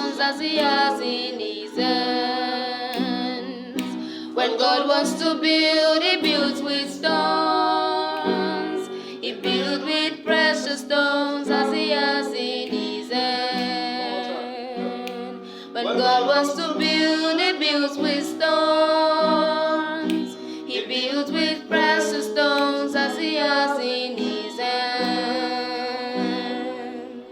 stones as he has in his hands. When God wants to build, he builds with stones. He builds with precious stones as he has in his hand. When God wants to build, he builds with stones. He builds with precious stones as he has in his hand.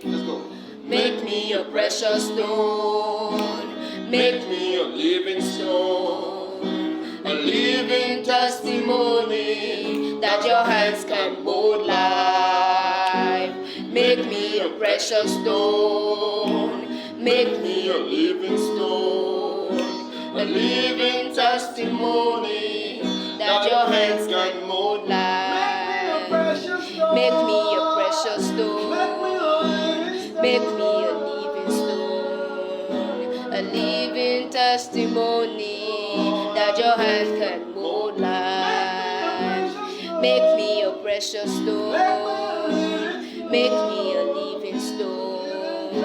Let's go. Make me a precious stone. Make me a living stone. A living testimony that your hands can mold life. Make me a precious stone. Make me a living stone. A living testimony that your hands can mold life. Make me a precious stone. Make me a living stone. A living testimony that your hands can mold life. Make me a precious stone. Make me a living stone.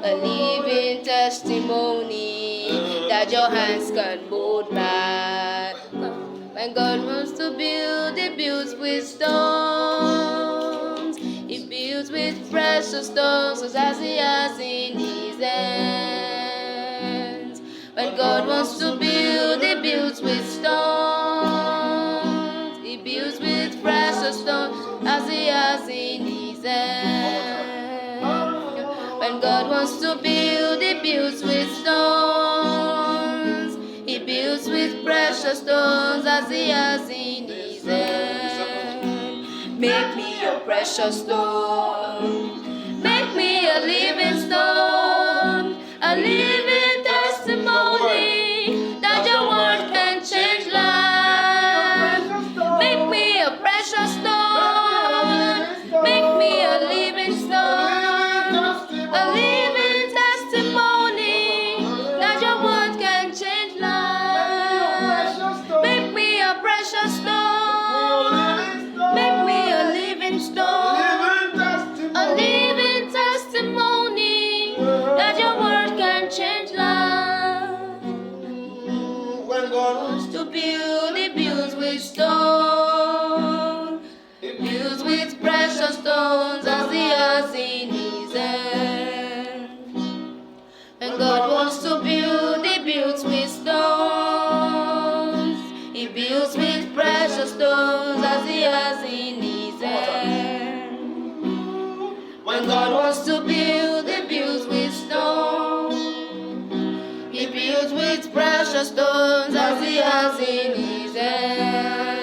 A living testimony that your hands can mold life. When God wants to build, he builds with stones. He builds with precious stones as he has in his hands. When God wants to build, he builds with stones. He builds with precious stones as he has in his hands. When God wants to build, he builds with stones. He builds with precious stones as he has in his hand. Make me a precious stone. Make me a living stone. A living testimony that your word can change life. Make me a precious stone. Make me a living stone. A living testimony that your word can change life. Make me a precious stone. Make me a living stone. A living testimony that your word can change life. When God Wants to build, he builds with stone. He builds with precious stones as he has in his hand. When God wants to build, he builds with stones. He builds with precious stones as he has in his hand. When God wants to build, he builds with stones. He builds with precious stones as he has in his hand.